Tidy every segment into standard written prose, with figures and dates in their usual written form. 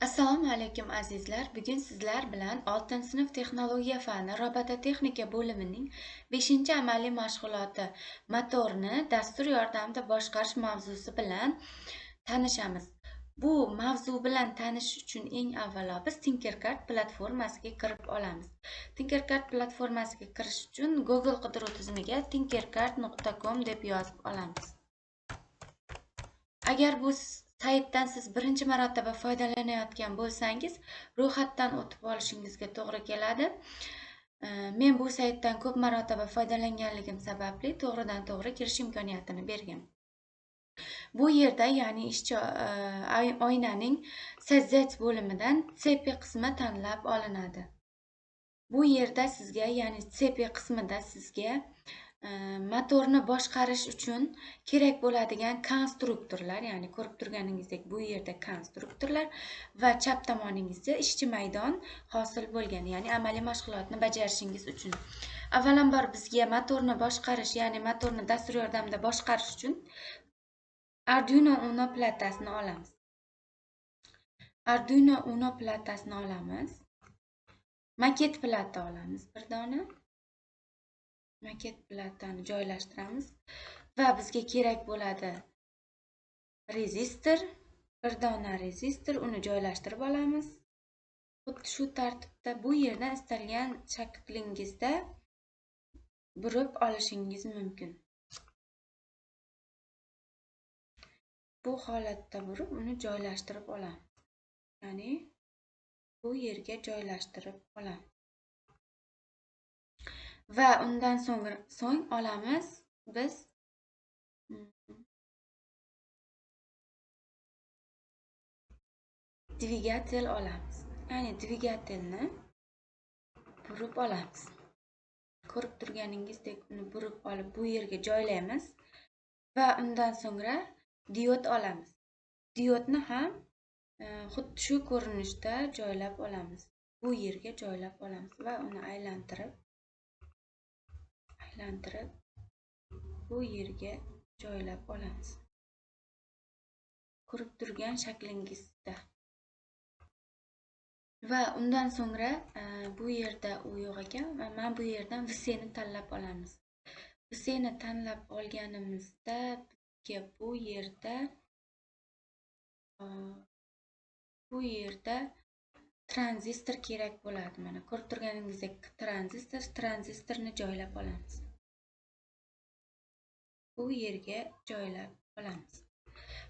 Assalomu alaykum azizlar. Bugun sizlar bilan 6-sinf texnologiya fani robototexnika bo'limining 5-amaliy mashg'uloti motorni dastur yordamida boshqarish mavzusi bilan tanishamiz. Bu mavzu bilan tanishish uchun eng avvalo biz Tinkercad platformasiga kirib olamiz. Tinkercad platformasiga kirish uchun Google qidiruv tizimiga tinkercad.com deb yozib olamiz. Agar bu saytdan siz birinchi marotaba foydalanayotgan bo'lsangiz, ro'yxatdan o'tib olishingizga to'g'ri keladi. Men bu saytdan ko'p marotaba foydalanganligim sababli to'g'ridan-to'g'ri kirish imkoniyatini bergan. Bu yerda, ya'ni ishchi oynaning so'zat bo'limidan CP qismi tanlab olinadi. Bu yerda sizga, ya'ni CP qismida sizga motorni boshqarish uchun kerak bo'ladigan konstruktorlar, ya'ni ko'rib turganingizdek bu yerda konstruktorlar va chap tomoningizda ishchi maydon hosil bo'lgan, ya'ni amaliy mashg'ulotni bajarishingiz uchun. Avvalambor bizga motorni boshqarish, ya'ni motorni dastur yordamida boshqarish uchun Arduino Uno platasini olamiz. Arduino Uno platasini olamiz. Maket plata olamiz bir dona. Maket platani joylashtiramiz va bizga kerak bo'ladi rezistor, bir dona rezistor, uni joylashtirib olamiz. Xuddi shu tartibda bu yerdan istalgan shaklingizda burib olishingiz mumkin. Bu holatda burib uni joylashtirib olamiz. Ya'ni bu yerga joylashtirib olamiz. Va undan so'ng olamiz biz dvigatel olamiz. Ya'ni dvigatelni burib olamiz. Ko'rib turganingizdek uni burib olib bu yerga joylaymiz va undan so'ngra diod olamiz. Diodni ham xuddi shu ko'rinishda joylab olamiz. Bu yerga joylab olamiz va uni aylantirib bu yerga joylab olamiz. Ko'rib turgan shaklingizda. Va undan so'ngra bu yerda u yo'q ekan va men bu yerdan VC'ni tanlab olamiz. VC'ni tanlab olganimizda bizga bu yerda tranzistor kerak bo'ladi. Mana ko'rib turganingizdek tranzistorni joylab olamiz. Bu yerga joylab olamiz.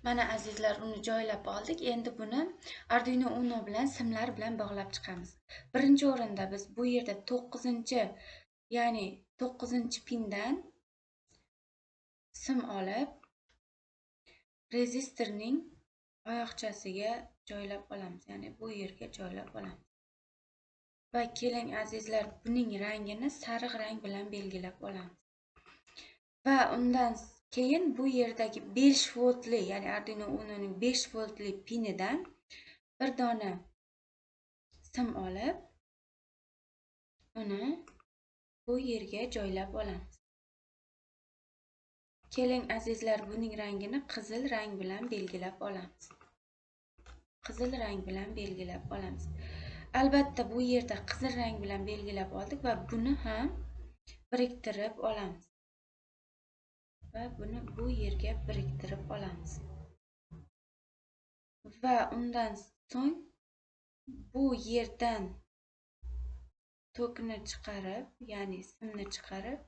Mana azizlar, uni joylab oldik. Endi buni Arduino Uno bilan simlar bilan bog'lab chiqamiz. Birinchi o'rinda biz bu yerda 9-pindan sim olib, rezistorning oyoqchasiga joylab olamiz. Ya'ni bu yerga joylab olamiz. Va keling azizlar, buning rangini sariq rang bilan belgilab olamiz. Va undan keyin bu yerdagi 5 voltli, ya'ni Arduino Unoning 5 voltli pinidan bir dona sim olib, uni bu yerga joylab olamiz. Keling azizlar, buning rangini qizil rang bilan belgilab olamiz. Qizil rang bilan belgilab olamiz. Albatta bu yerda qizil rang bilan belgilab oldik va buni ham biriktirib olamiz. Va buni bu yerga biriktirib olamiz. Va undan so'ng bu yerdan tokni chiqarib, ya'ni simni chiqarib,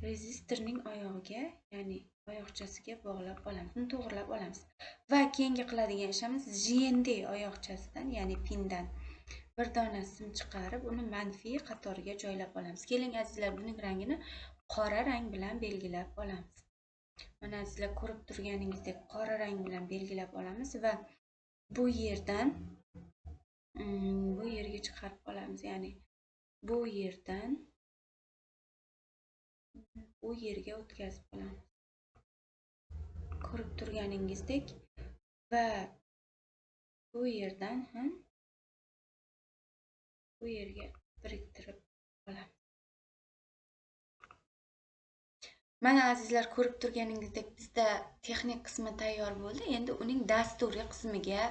rezistorning oyog'iga, ya'ni oyoqchasiga bog'lab olamiz. Uni to'g'rilab olamiz. Va keyingi qiladigan ishimiz JND oyoqchasidan, ya'ni pindan bir dona sim chiqarib, uni manfiy qatoriga joylab olamiz. Keling azizlar, buning rangini qora rang bilan belgilab olamiz. Mana azizlar, ko'rib turganingizdek qora rang bilan belgilab olamiz va bu yerdan bu yerga chiqarib olamiz. Ya'ni bu yerdan bu yerga o'tkazib olamiz. Ko'rib turganingizdek va bu yerdan ham bu yerga biriktirib olamiz. Mana azizlar, ko'rib turganingizdek bizda texnik qismi tayyor bo'ldi. Endi uning dasturiy qismiga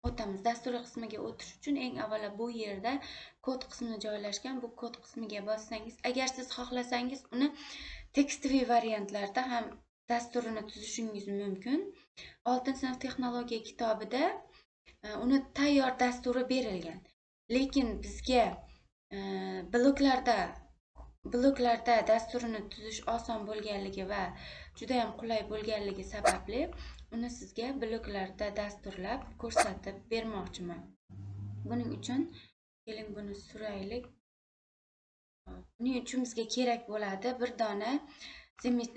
o'tamiz. Dasturiy qismiga o'tish uchun eng avvalo bu yerda kod qismi joylashgan. Bu kod qismiga bossangiz, agar siz xohlasangiz uni tekstli variantlarda ham dasturini tuzishingiz mumkin. 6-sinf texnologiya kitobida uni tayyor dasturi berilgan. Lekin bizga bloklarda dasturini tuzish oson bo'lganligi va juda ham qulay bo'lganligi sababli uni sizga bloklarda dasturlab ko'rsatib bermoqchiman. Buning uchun keling buni suraylik. Buning uchun bizga kerak bo'ladi bir dona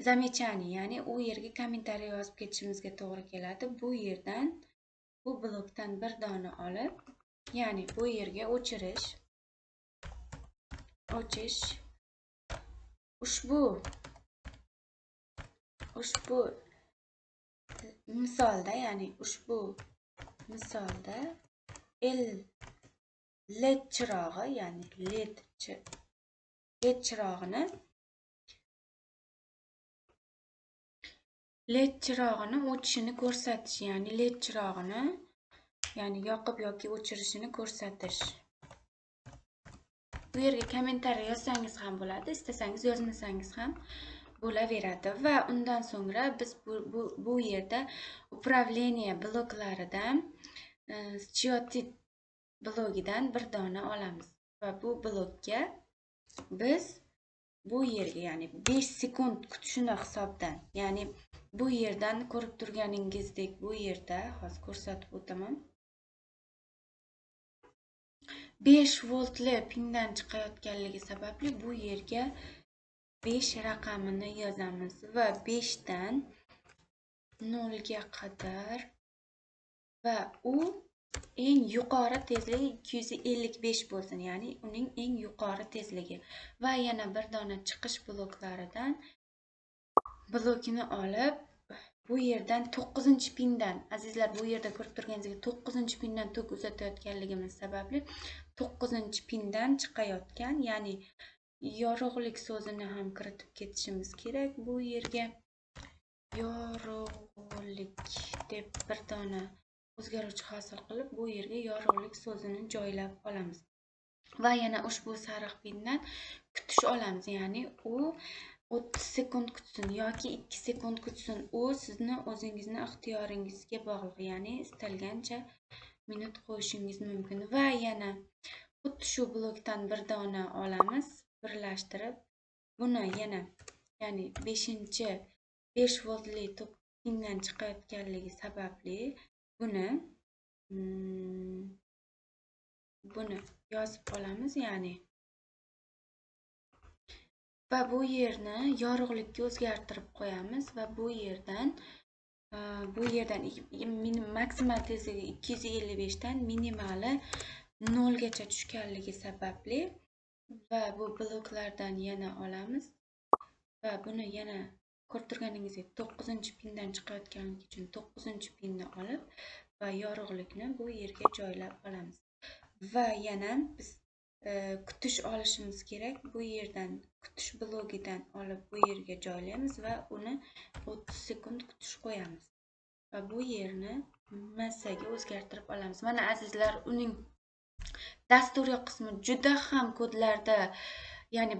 zamechaniy, ya'ni u yerga kommentariy yozib ketishimizga to'g'ri keladi. Bu yerdan, bu blokdan bir dona olib, ya'ni bu yerga o'chish ushbu misolda, ya'ni ushbu misolda LED chirog'i, ya'ni LED chirog'ini o'chishini ko'rsatish, ya'ni LED chirog'ini, ya'ni yoqib yoki o'chirishini ko'rsatish. Bu yerga kommentariy yozsangiz ham bo'ladi, istasangiz yozmasangiz ham bo'laveradi. Va undan so'ngra biz bu yerda upravleniya bloklaridan sciotit blogidan bir dona olamiz va bu blokka biz bu yerga, ya'ni 5 sekund kutishini hisobdan, ya'ni bu yerdan ko'rib turganingizdek bu yerda hozir ko'rsatib o'taman. 5 voltli pindan chiqayotganligi sababli bu yerga 5 raqamini yozamiz va 5 dan 0 ga qadar va u eng yuqori tezligi 255 bo'lsin, ya'ni uning eng yuqori tezligi. Va yana bir dona chiqish bloklaridan blokini olib, bu yerdan 9-pindan, azizlar, bu yerda ko'rib turganingizdek 9-pindan tok uzatayotganligimiz sababli 9-pindan chiqayotgan, ya'ni yorug'lik so'zini ham kiritib ketishimiz kerak. Bu yerga yorug'lik deb bir dona o'zgaruvchi hosil qilib, bu yerga yorug'lik so'zini joylab olamiz. Va yana ushbu sariq pindan kutish olamiz, ya'ni u 30 sekund kutsin yoki 2 sekund kutsin. U sizni o'zingizni ixtiyoringizga bog'liq, ya'ni istalgancha minut qo'yishingiz mumkin. Va yana xuddi shu blokdan bir dona olamiz, birlashtirib, buni yana, ya'ni 5 voltli tok pindan chiqayotganligi sababli buni yozib olamiz, ya'ni va bu yerni yorug'likka o'zgartirib qo'yamiz va bu yerdan maksimal tezligi 255 dan minimali 0 gacha tushganligi sababli va bu bloklardan yana olamiz va buni yana ko'rib turganingizdek 9-pindan chiqayotganligi uchun 9-pinni olib va yorug'likni bu yerga joylab olamiz. Va yana biz kutish olishimiz kerak. Bu yerdan kutish blogidan olib bu yerga joylaymiz va uni 30 sekund kutish qo'yamiz. Va bu yerni massaga o'zgartirib olamiz. Mana azizlar, uning dasturiy qismi juda ham kodlarda, ya'ni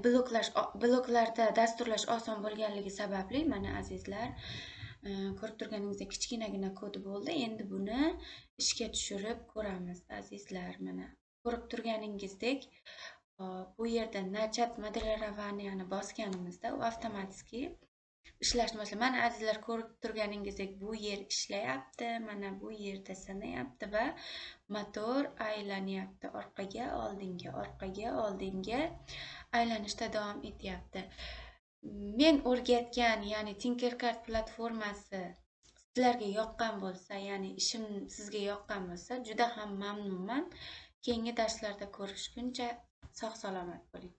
bloklarda dasturlash oson bo'lganligi sababli, mana azizlar, ko'rib turganingizdek kichkinagina kod bo'ldi. Endi buni ishga tushirib ko'ramiz azizlar. Mana ko'rib turganingizdek bu yerda nachat modelliravaniyani bosganimizda u avtomatik ishlashni boshlaydi. Mana azizlar, ko'rib turganingizdek bu yer ishlayapti. Mana bu yerda sanayapti va motor aylanyapti. Orqaga, oldinga aylanishda davom etyapti. Men o'rgatgan, ya'ni Tinkercad platformasi sizlarga yoqqan bo'lsa, ya'ni ishim sizga yoqqan bo'lsa, juda ham mamnunman. Keyingi darslarda ko'rishguncha sog' salomat bo'ling.